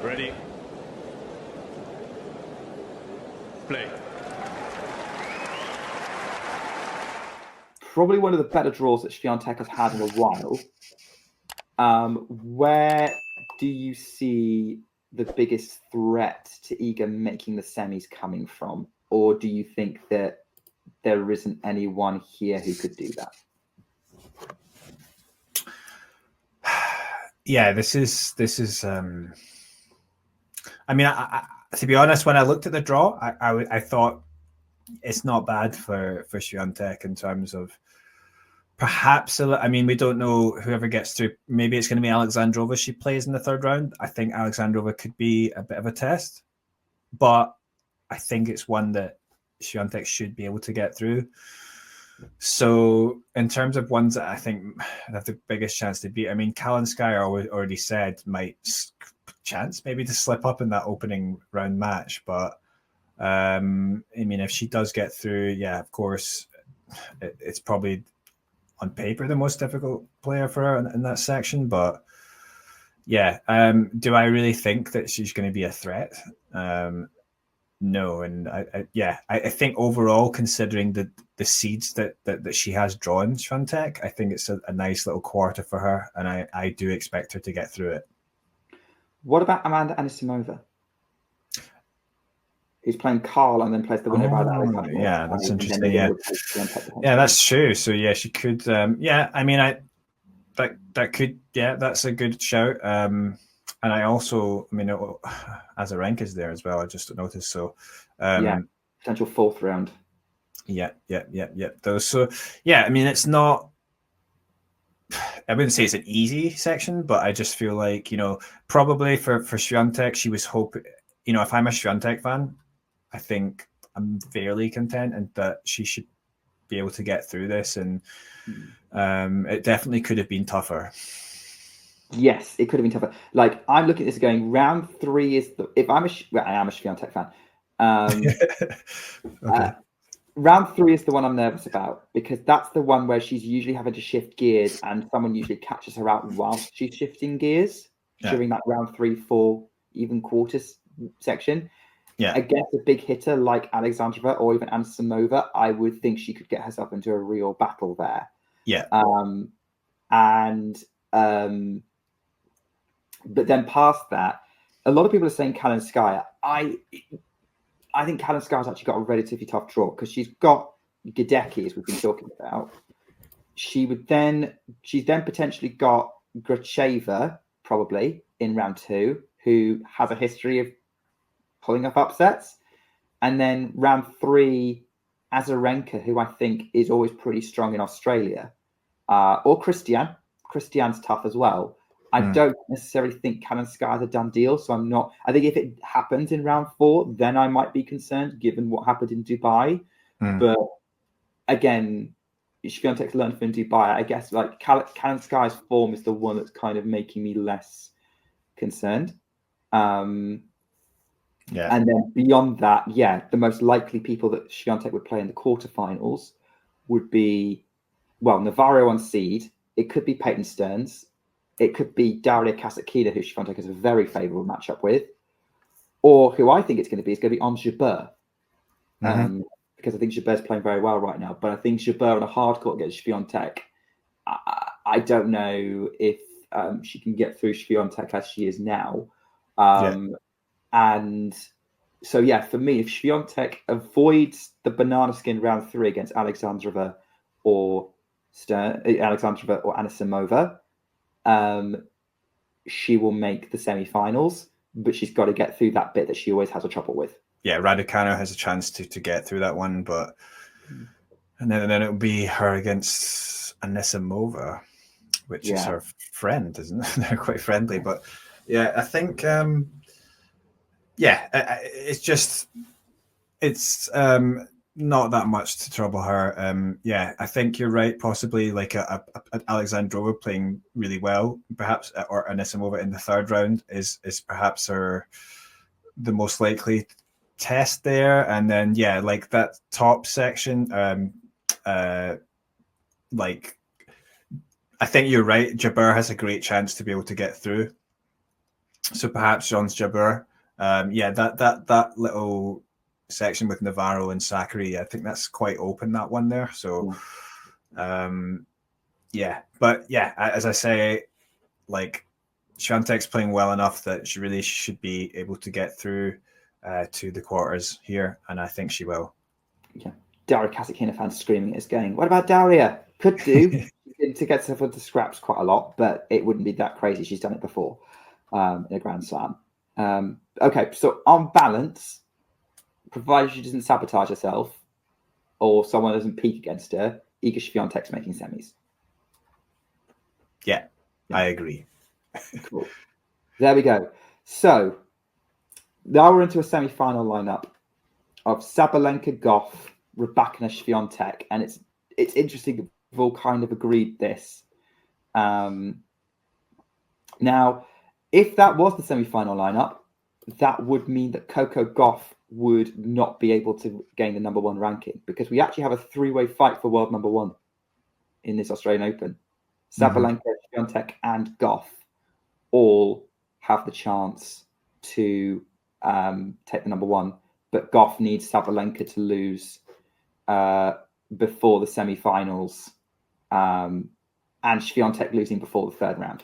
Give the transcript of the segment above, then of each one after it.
Ready. Play. Probably one of the better draws that Swiatek has had in a while. Where do you see the biggest threat to Iga making the semis coming from? Or do you think that there isn't anyone here who could do that? Yeah, this is. I mean, to be honest, when I looked at the draw, I thought it's not bad for Swiatek in terms of perhaps. I mean, we don't know whoever gets through. Maybe it's going to be Alexandrova she plays in the third round. I think Alexandrova could be a bit of a test, but I think it's one that Swiatek should be able to get through. So in terms of ones that I think have the biggest chance to beat, I mean, Kalinskaya already said might chance maybe to slip up in that opening round match. But I mean, if she does get through, yeah, of course, it's probably on paper the most difficult player for her in that section. But yeah, do I really think that she's going to be a threat? No, and I think overall, considering the seeds that she has drawn, Swiatek, I think it's a nice little quarter for her, and I do expect her to get through it. What about Amanda Anisimova? Who's playing Carl and then plays the winner of Alexandrova? Yeah, that's interesting. Yeah, that's true. So yeah, she could. Yeah, I mean, that could. Yeah, that's a good shout. And I also, I mean, Azarenka's there as well. I just noticed. So, potential fourth round. Yeah. Those. So, yeah, I mean, it's not. I wouldn't say it's an easy section, but I just feel like, probably for Swiatek, she was hoping. If I'm a Swiatek fan, I think I'm fairly content and that she should be able to get through this, and it definitely could have been tougher. Yes, it could have been tougher. Like, I'm looking at this going, round 3 is I am a Swiatek fan. Okay. Round 3 is the one I'm nervous about, because that's the one where she's usually having to shift gears and someone usually catches her out whilst she's shifting gears during that round 3-4 even quarters section. Yeah. Against a big hitter like Alexandrova or even Anisimova, I would think she could get herself into a real battle there. Yeah. But then past that, a lot of people are saying Kalinskaya. I think Kalinskaya's actually got a relatively tough draw because she's got Gadecki, as we've been talking about. She's then potentially got Gracheva, probably, in round 2, who has a history of pulling up upsets. And then round 3, Azarenka, who I think is always pretty strong in Australia. Or Christian. Christian's tough as well. I don't necessarily think Kalinskaya's a done deal, so I'm not. I think if it happens in round 4, then I might be concerned, given what happened in Dubai. But again, Swiatek's learned from Dubai. I guess like Kalinskaya's form is the one that's kind of making me less concerned. And then beyond that, the most likely people that Swiatek would play in the quarterfinals would be, Navarro on seed. It could be Peyton Stearns. It could be Daria Kasatkina, who Swiatek has a very favourable matchup with. Or who I think it's going to be Ons Jabeur. Because I think Jabeur's playing very well right now. But I think Jabeur on a hard court against Swiatek, I don't know if she can get through Swiatek as she is now. And so, for me, if Swiatek avoids the banana skin round 3 against Alexandrova or Anisimova, she will make the semi-finals, but she's got to get through that bit that she always has a trouble with. Yeah, Raducanu has a chance to get through that one, but and then it'll be her against Anisimova, which is her friend, isn't it? They're quite friendly, but I think it's not that much to trouble her. I think you're right. Possibly like a Alexandrova playing really well, perhaps, or Anisimova in the third round is perhaps the most likely test there. And then like that top section, like I think you're right. Jabeur has a great chance to be able to get through. So perhaps John's Jabeur. That little section with Navarro and Sakari, I think that's quite open, that one there. So, but as I say, like, Swiatek's playing well enough that she really should be able to get through to the quarters here, and I think she will. Yeah, Daria Kasatkina fans screaming at us, going, "What about Daria? Could do to get herself into scraps quite a lot, but it wouldn't be that crazy. She's done it before in a Grand Slam." Okay, so on balance, provided she doesn't sabotage herself or someone doesn't peak against her, Iga Swiatek's making semis. Yeah, I agree. Cool. There we go. So now we're into a semi-final lineup of Sabalenka, Gauff, Rybakina, Swiatek, and it's interesting that we've all kind of agreed this. Now, if that was the semi-final lineup, that would mean that Coco Gauff would not be able to gain the number 1 ranking, because we actually have a 3-way fight for world number 1 in this Australian Open. Sabalenka, Swiatek, and Gauff all have the chance to take the number 1, but Gauff needs Sabalenka to lose before the semi-finals, and Swiatek losing before the 3rd round.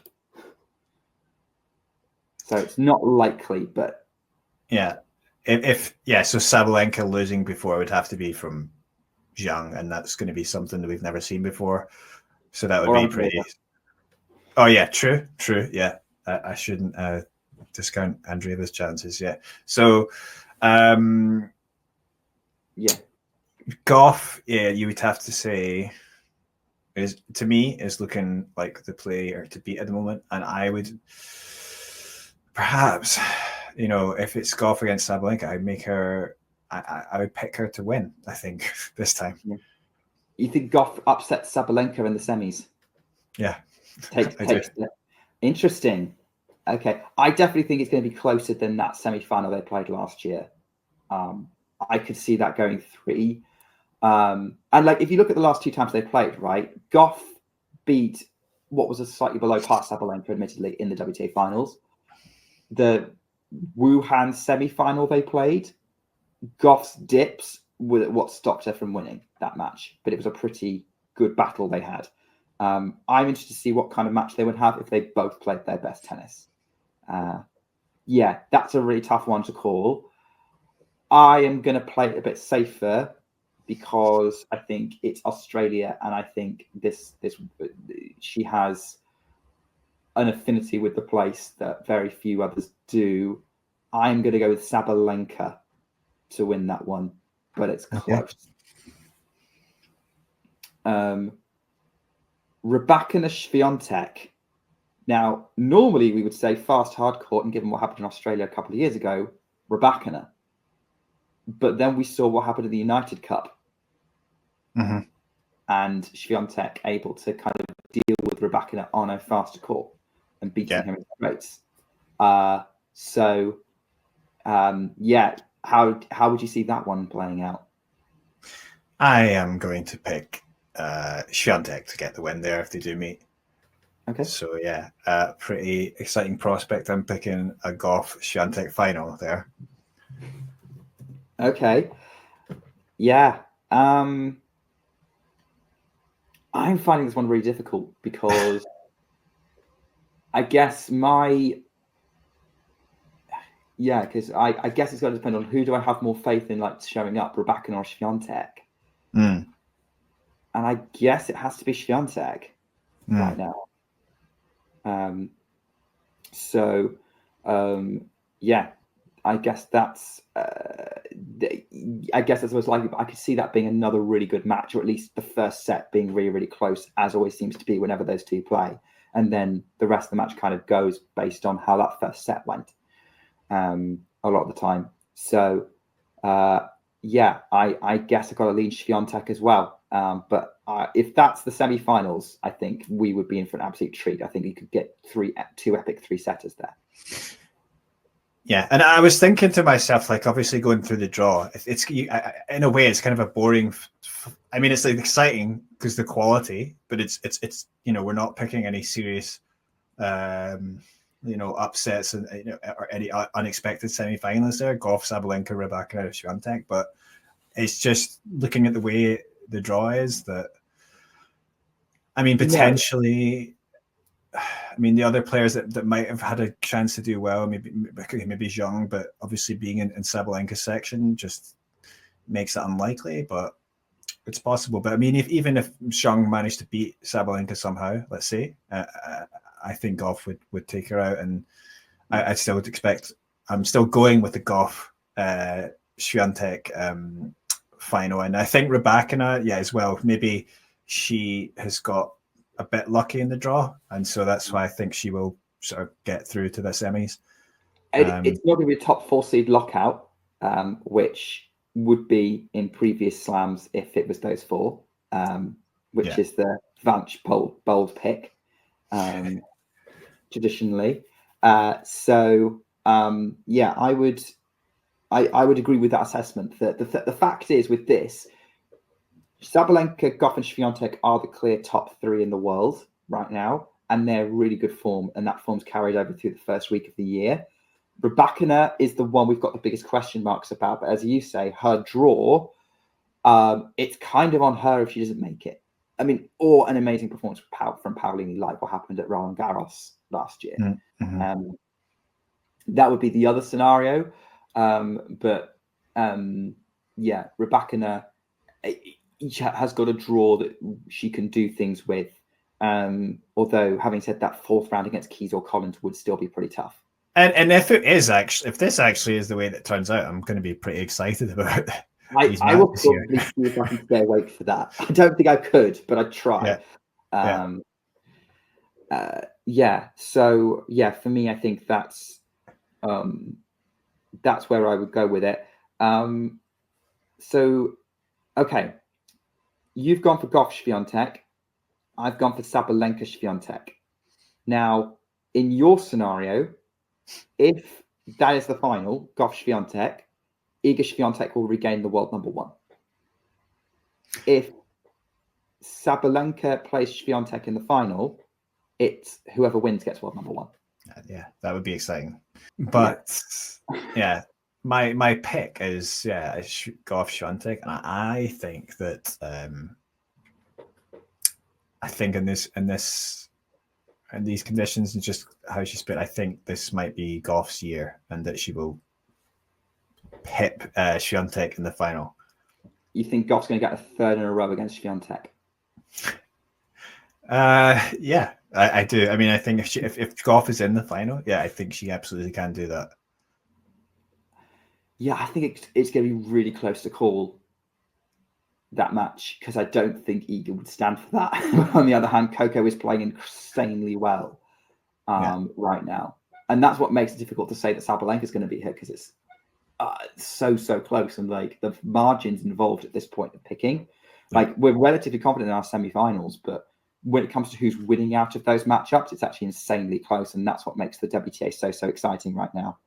So it's not likely, but so Sabalenka losing before would have to be from Zhang, and that's going to be something that we've never seen before. So that would be pretty. Oh yeah, true. Yeah, I shouldn't discount Andreeva's chances. Yeah. So, Gauff. Yeah, you would have to say is looking like the player to beat at the moment, and I would. Perhaps, if it's Gauff against Sabalenka, I'd make her. I would pick her to win. I think this time. Yeah. You think Gauff upsets Sabalenka in the semis? Yeah, takes. Interesting. Okay, I definitely think it's going to be closer than that semi-final they played last year. I could see that going 3. And like, if you look at the last 2 times they played, right, Gauff beat what was a slightly below par Sabalenka, admittedly, in the WTA finals. The Wuhan semi-final they played, Gauff's dips were what stopped her from winning that match, but it was a pretty good battle they had. I'm interested to see what kind of match they would have if they both played their best tennis. That's a really tough one to call. I am going to play it a bit safer because I think it's Australia, and I think this she has an affinity with the place that very few others do. I'm going to go with Sabalenka to win that one, but it's close. Rybakina, Swiatek. Now, normally we would say fast hard court, and given what happened in Australia a couple of years ago, Rybakina. But then we saw what happened in the United Cup. And Swiatek able to kind of deal with Rybakina on a faster court and beating him in straights. How would you see that one playing out? I am going to pick Swiatek to get the win there if they do meet. Okay. So pretty exciting prospect. I'm picking a Gauff Swiatek final there. Okay. Yeah. I'm finding this one really difficult because I guess I guess it's going to depend on who do I have more faith in, like, showing up, Rybakina or Swiatek. And I guess it has to be Swiatek right now. I guess that's most likely, but I could see that being another really good match, or at least the first set being really, really close, as always seems to be whenever those two play. And then the rest of the match kind of goes based on how that first set went a lot of the time. So, I guess I've got to lean Swiatek as well. But if that's the semi-finals, I think we would be in for an absolute treat. I think you could get 2 epic 3-setters there. Yeah, and I was thinking to myself, like, obviously going through the draw, in a way, it's kind of a boring. I mean, it's like exciting because the quality, but it's we're not picking any serious upsets and or any unexpected semi-finals there. Gauff, Sabalenka, Rybakina, Swiatek. But it's just looking at the way the draw is that. I mean, potentially. I mean, the other players that might have had a chance to do well, maybe Zhang, but obviously being in Sabalenka's section just makes it unlikely, but it's possible. But I mean, even if Zhang managed to beat Sabalenka somehow, let's say, I think Gauff would take her out, and I still would expect. I'm still going with the Gauff Swiatek final, and I think Rybakina, as well. Maybe she has got a bit lucky in the draw, and so that's why I think she will sort of get through to the semis. It's not going to be a top 4 seed lockout, which would be in previous slams if it was those 4, which is the Vance bold pick traditionally. I would agree with that assessment. That the fact is with this, Sabalenka, Gauff, and Swiatek are the clear top 3 in the world right now, and they're really good form, and that form's carried over through the first week of the year. Rybakina is the one we've got the biggest question marks about, but as you say, her draw, it's kind of on her if she doesn't make it. I mean, or an amazing performance from Paolini, like what happened at Roland Garros last year. Mm-hmm. That would be the other scenario. Rybakina has got a draw that she can do things with. Although, having said that, 4th round against Keys or Collins would still be pretty tough. And if this actually is the way that turns out, I'm going to be pretty excited about it. I will probably see if I can stay awake for that. I don't think I could, but I'd try. So for me, I think that's where I would go with it. Okay, you've gone for Gauff Swiatek. I've gone for Sabalenka Swiatek. Now, in your scenario, if that is the final, Gauff Swiatek, Iga Swiatek will regain the world number 1. If Sabalenka plays Swiatek in the final, it's whoever wins gets world number 1. Yeah, that would be exciting. But my pick is Gauff Swiatek, and I think that in these conditions and just how she's played, I think this might be Gauff's year, and that she will pip Swiatek in the final. You think Gauff's going to get a 3rd in a row against Swiatek? I do. I mean, I think if Gauff is in the final, I think she absolutely can do that. Yeah, I think it's going to be really close to call that match, because I don't think Iga would stand for that. On the other hand, Coco is playing insanely well right now, and that's what makes it difficult to say that Sabalenka is going to beat her, because it's so close, and like the margins involved at this point of picking. Like, we're relatively confident in our semi-finals, but when it comes to who's winning out of those matchups, it's actually insanely close, and that's what makes the WTA so exciting right now.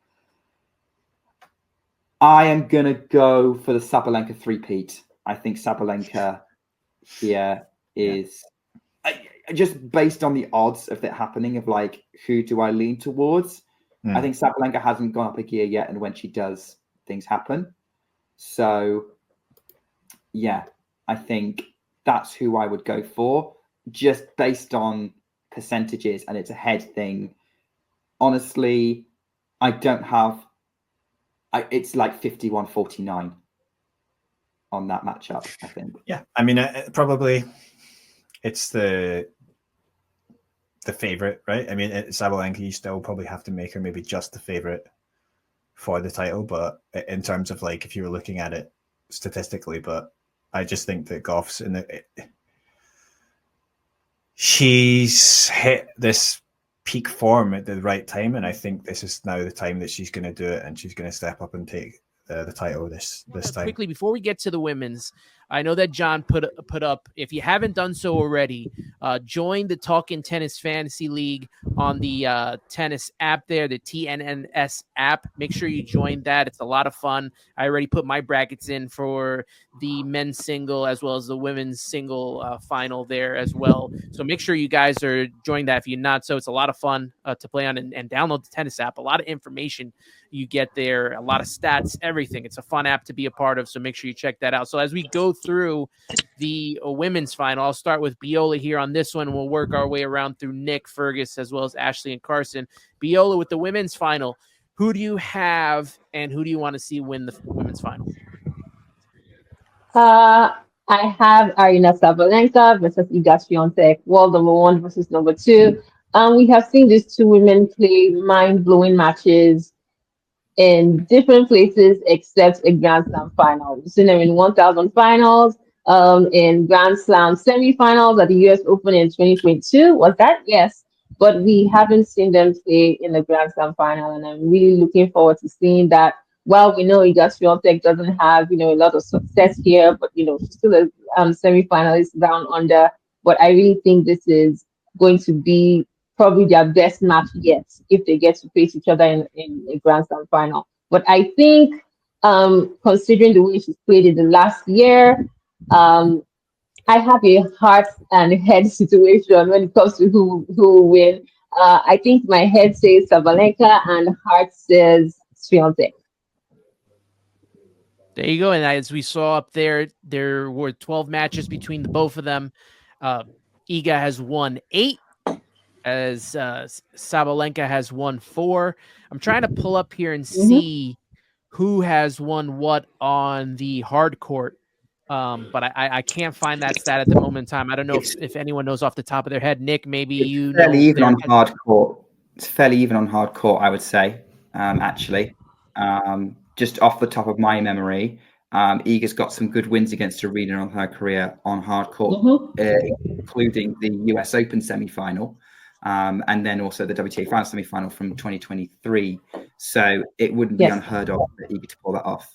I am going to go for the Sabalenka 3-peat. I think Sabalenka here is just based on the odds of it happening, of like, who do I lean towards? I think Sabalenka hasn't gone up a gear yet, and when she does, things happen. So, I think that's who I would go for, just based on percentages, and it's a head thing. Honestly, I don't have... it's like 51-49 on that matchup, I think. Yeah, I mean, probably it's the favorite, right? I mean, Sabalenka, you still probably have to make her maybe just the favorite for the title, but in terms of like, if you were looking at it statistically, but I just think that Gauff's she's hit this peak form at the right time, and I think this is now the time that she's going to do it, and she's going to step up and take the title this time. Quickly, before we get to the women's, I know that John put up, if you haven't done so already, join the Talkin' Tennis Fantasy League on the tennis app there, the TNNS app. Make sure you join that. It's a lot of fun. I already put my brackets in for the men's single as well as the women's single final there as well. So make sure you guys are joining that if you're not. So it's a lot of fun to play on, and download the tennis app. A lot of information you get there, a lot of stats, everything. It's a fun app to be a part of. So make sure you check that out. So as we go through the women's final, I'll start with Biola here on this one. We'll work our way around through Nick, Fergus, as well as Ashley and Carson. Biola, with the women's final, who do you have and who do you want to see win the women's final? I have Aryna Sabalenka versus Iga Swiatek, world number 1 versus number 2. We have seen these two women play mind-blowing matches in different places except a Grand Slam final. We've seen them in 1,000 finals, in Grand Slam semifinals at the US Open in 2022. Was that? Yes. But we haven't seen them play in the Grand Slam final, and I'm really looking forward to seeing that. Well, we know Iga Swiatek doesn't have, a lot of success here, but, she's still a semi-finalist down under. But I really think this is going to be probably their best match yet if they get to face each other in a Grand Slam final. But I think, considering the way she's played in the last year, I have a heart and head situation when it comes to who will win. I think my head says Sabalenka and heart says Swiatek. There you go. And as we saw up there were 12 matches between the both of them. Iga has won 8, as Sabalenka has won 4. I'm trying to pull up here and see who has won what on the hard court. But I can't find that stat at the moment in time. I don't know if anyone knows off the top of their head. Nick, maybe you know. Fairly even on hard court. It's fairly even on hard court, I would say, actually. Just off the top of my memory, Iga's got some good wins against Aryna on her career on hard court, including the US Open semi-final, and then also the WTA Final semi-final from 2023. So it wouldn't be unheard of for Iga to pull that off.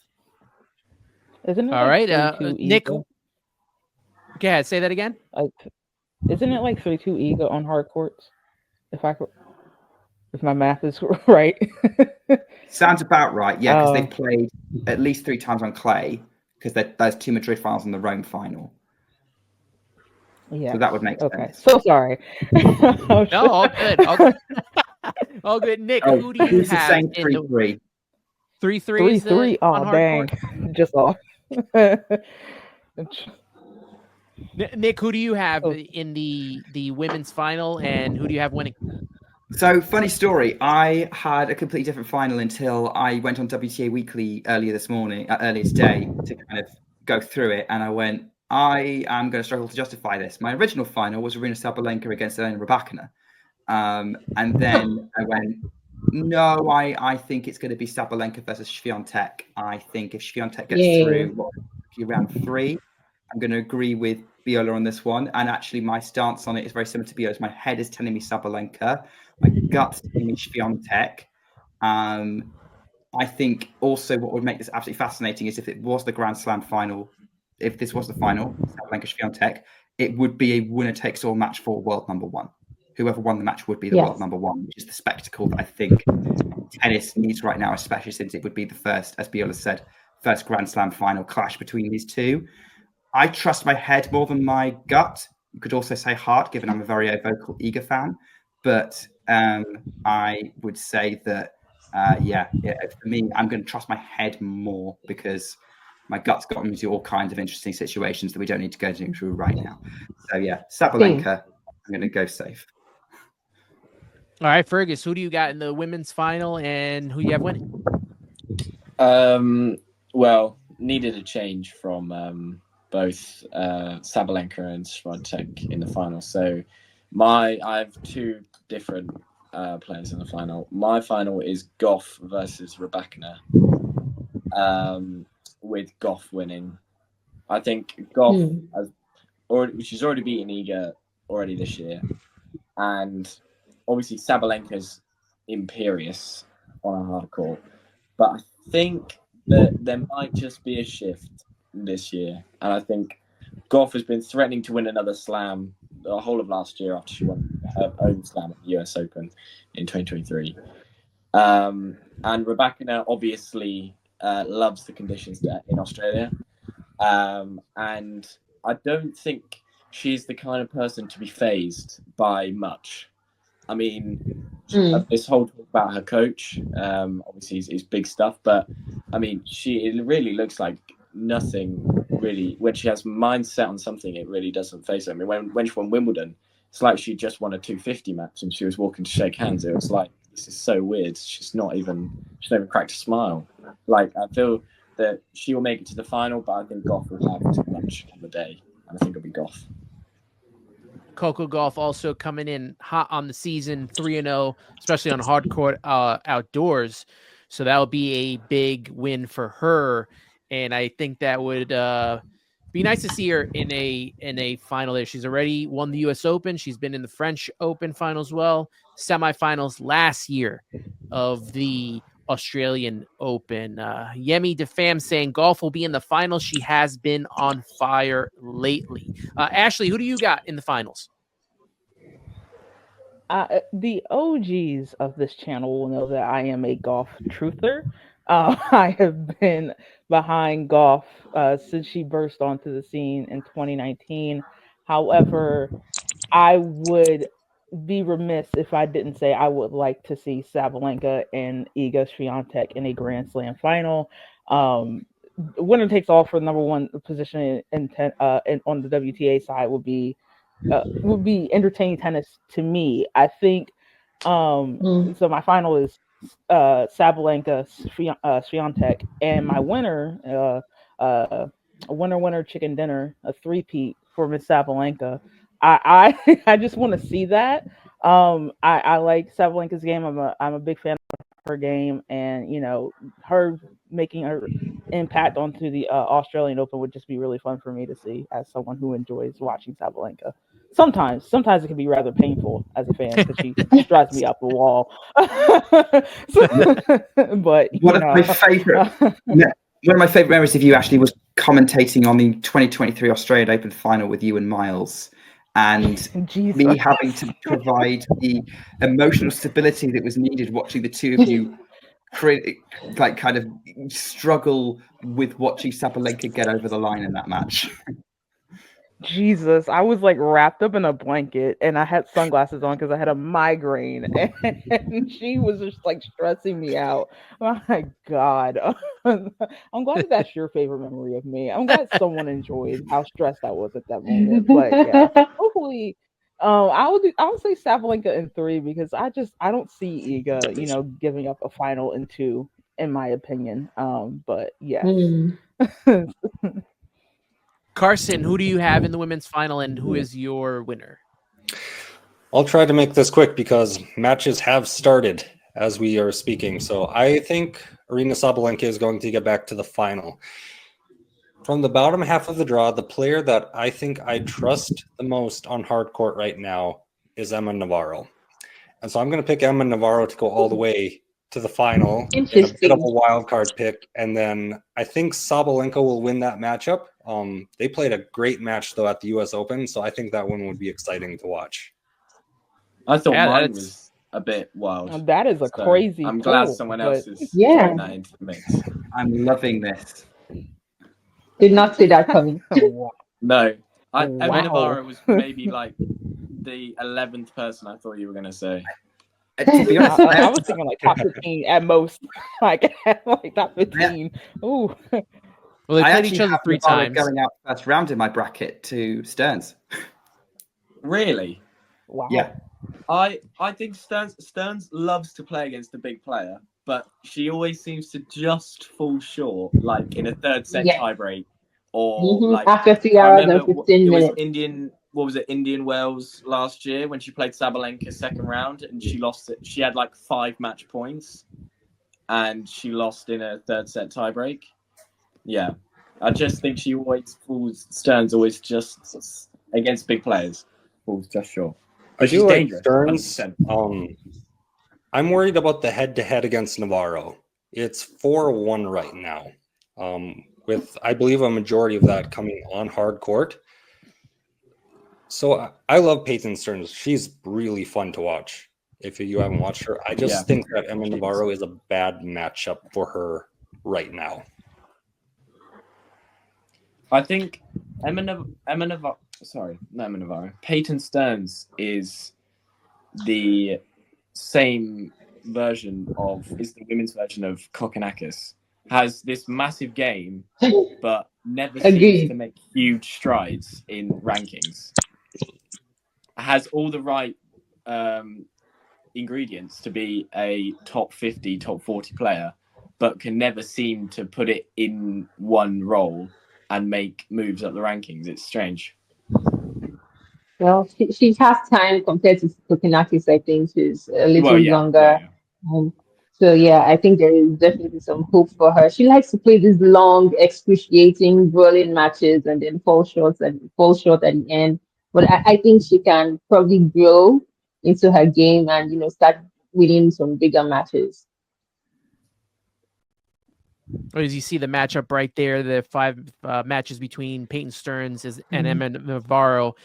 Isn't it all like right, Nick? Go ahead, say that again. Isn't it like 3-2 Iga on hard courts? If my math is right. Sounds about right, yeah, because they've played at least 3 times on clay, because there's 2 Madrid finals and the Rome final. Yeah. So that would make sense. So sorry. No, all good. All good. Nick, who do you have? The same 3-3. 3-3. Oh, dang. Just off. Nick, who do you have in the women's final, and who do you have winning? So, funny story. I had a completely different final until I went on WTA Weekly earlier today to kind of go through it. And I went, I am going to struggle to justify this. My original final was Aryna Sabalenka against Elena Rybakina. And then I went, no, I think it's going to be Sabalenka versus Swiatek. I think if Swiatek gets through round 3, I'm going to agree with Biola on this one. And actually, my stance on it is very similar to Biola's. My head is telling me Sabalenka. My gut's telling me Swiatek. I think also what would make this absolutely fascinating is if it was the Grand Slam final, if this was the final, Sabalenka Swiatek, it would be a winner-takes-all match for world number 1. Whoever won the match would be the world number 1, which is the spectacle that I think tennis needs right now, especially since it would be the first, as Biola said, first Grand Slam final clash between these two. I trust my head more than my gut. You could also say heart, given I'm a very vocal Iga fan. But I would say that, for me, I'm going to trust my head more because my gut's got me into all kinds of interesting situations that we don't need to go through right now. So, Sabalenka, I'm going to go safe. All right, Fergus, who do you got in the women's final and who you have winning? Well, needed a change from both Sabalenka and Swiatek in the final. So I have 2 different players in the final. My final is Gauff versus Rybakina, with Gauff winning. I think Gauff she's already beaten Iga already this year, and obviously Sabalenka's imperious on a hard court, but I think that there might just be a shift this year, and I think Gauff has been threatening to win another slam the whole of last year after she won her own slam at the US Open in 2023. And Rybakina obviously loves the conditions in Australia. And I don't think she's the kind of person to be fazed by much. I mean, this whole talk about her coach, obviously is big stuff, but I mean, it really looks like nothing really, when she has mindset on something, it really doesn't face her. I mean, when she won Wimbledon, it's like she just won a 250 match and she was walking to shake hands. It was like, this is so weird. She's not even cracked a smile. Like, I feel that she will make it to the final, but I think Gauff will have too much on the day, and I think it'll be Gauff. Coco Gauff also coming in hot on the season, 3-0, especially on hard court outdoors. So that would be a big win for her, and I think that would be nice to see her in a final there. She's already won the U.S. Open. She's been in the French Open final as well, semifinals last year of the Australian Open. Yemi DeFam saying Gauff will be in the finals. She has been on fire lately. Ashley, who do you got in the finals? The OGs of this channel will know that I am a Gauff truther. I have been behind Gauff since she burst onto the scene in 2019. However, I would be remiss if I didn't say I would like to see Sabalenka and Iga Swiatek in a Grand Slam final. Winner takes all for the number one position on the WTA side would be entertaining tennis to me. I think so my final is Sabalenka Swiatek, and my winner winner chicken dinner, a three-peat for Miss Sabalenka. I I just want to see that. I like Sabalenka's game. I'm a big fan of her game, and her making her impact onto the Australian Open would just be really fun for me to see as someone who enjoys watching Sabalenka. Sometimes it can be rather painful as a fan because she drives me up the wall. But one of my favorite memories of you, Ashley, was commentating on the 2023 Australian Open final with you and Miles, and me having to provide the emotional stability that was needed watching the two of you kind of struggle with watching Sabalenka get over the line in that match. Jesus, I was like wrapped up in a blanket and I had sunglasses on because I had a migraine and she was just like stressing me out. My God. I'm glad that's your favorite memory of me. I'm glad someone enjoyed how stressed I was at that moment. But yeah, hopefully I would say Sabalenka in 3 because I don't see Iga, giving up a final in 2, in my opinion. But yes. Carson, who do you have in the women's final, and who is your winner? I'll try to make this quick because matches have started as we are speaking. So I think Aryna Sabalenka is going to get back to the final. From the bottom half of the draw, the player that I think I trust the most on hard court right now is Emma Navarro. And so I'm going to pick Emma Navarro to go all the way to the final in a bit of a wild card pick. And then I think Sabalenka will win that matchup. They played a great match, though, at the U.S. Open, so I think that one would be exciting to watch. I thought mine was a bit wild. That is a crazy I'm glad someone else is throwing that into the mix. I'm loving this. Did not see that coming. No. Emma Navarro was maybe like the 11th person I thought you were going to say. To be honest, I was thinking like top 15 at most. like top 15. Ooh. Well, they played each other 3 times. Going out first round in my bracket to Stearns. Really? Wow. Yeah. I think Stearns loves to play against a big player, but she always seems to just fall short, like in a third set tiebreak, or like after 3 hours and 15 minutes. Indian Wells last year when she played Sabalenka second round and she lost it. She had like 5 match points, and she lost in a third set tiebreak. Yeah, I just think she always falls. Stearns always just against big players falls just short. But she's dangerous. Stearns. I'm worried about the head-to-head against Navarro. It's 4-1 right now. with, I believe, a majority of that coming on hard court. So I love Peyton Stearns. She's really fun to watch. If you haven't watched her, I just think that Emma Navarro is a bad matchup for her right now. I think Peyton Stearns is the same version is the women's version of Kokkinakis. Has this massive game, but never seems to make huge strides in rankings. Has all the right ingredients to be a top 50, top 40 player, but can never seem to put it in one role and make moves up the rankings. It's strange. Well, she has time compared to Kokinakis. I think she's a little younger. So yeah, I think there is definitely some hope for her. She likes to play these long, excruciating, brawling matches and then fall short at the end. But I think she can probably grow into her game and start winning some bigger matches. As you see the matchup right there, the 5 matches between Peyton Stearns and Emma Navarro.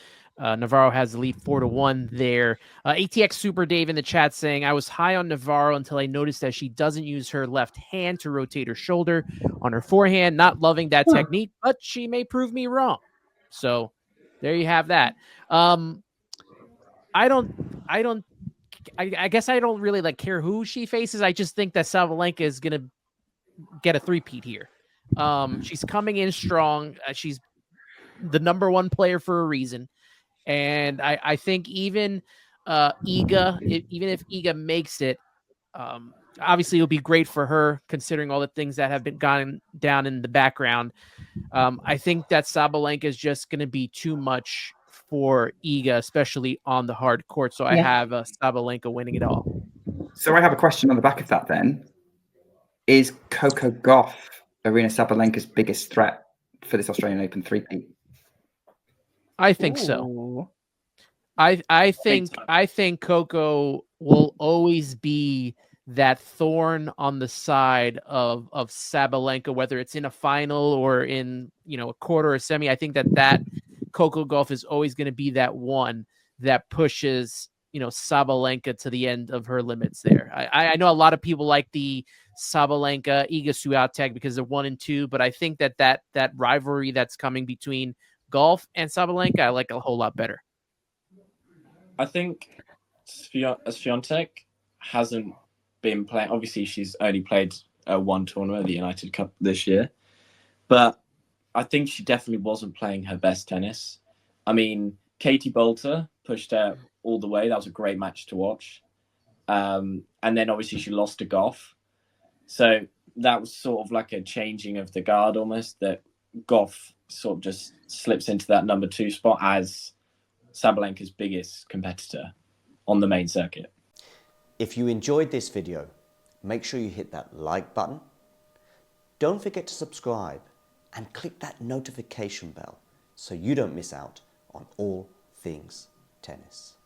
Navarro has the lead 4-1 there. ATX Super Dave in the chat saying, I was high on Navarro until I noticed that she doesn't use her left hand to rotate her shoulder on her forehand. Not loving that technique, but she may prove me wrong. So there you have that. I guess I don't really care who she faces. I just think that Sabalenka is going to get a three-peat here. She's coming in strong. She's the number 1 player for a reason. And I think even Iga, even if Iga makes it, obviously it'll be great for her considering all the things that have been gone down in the background. I think that Sabalenka is just going to be too much for Iga, especially on the hard court. So I have Sabalenka winning it all. So I have a question on the back of that then. Is Coco Gauff Aryna Sabalenka's biggest threat for this Australian Open three-peat? I think so. I think Coco will always be that thorn on the side of Sabalenka, whether it's in a final or in a quarter or semi. I think that Coco Gauff is always going to be that one that pushes Sabalenka to the end of her limits there. I know a lot of people like the Sabalenka Iga Swiatek because they're 1 and 2, but I think that rivalry that's coming between Gauff and Sabalenka I like a whole lot better. I think Swiatek hasn't been playing. Obviously, she's only played one tournament, the United Cup this year, but I think she definitely wasn't playing her best tennis. I mean, Katie Bolter pushed her all the way. That was a great match to watch. And then obviously she lost to Gauff. So that was sort of like a changing of the guard almost, that Gauff sort of just slips into that number 2 spot as Sabalenka's biggest competitor on the main circuit. If you enjoyed this video, make sure you hit that like button. Don't forget to subscribe and click that notification bell so you don't miss out on all things tennis.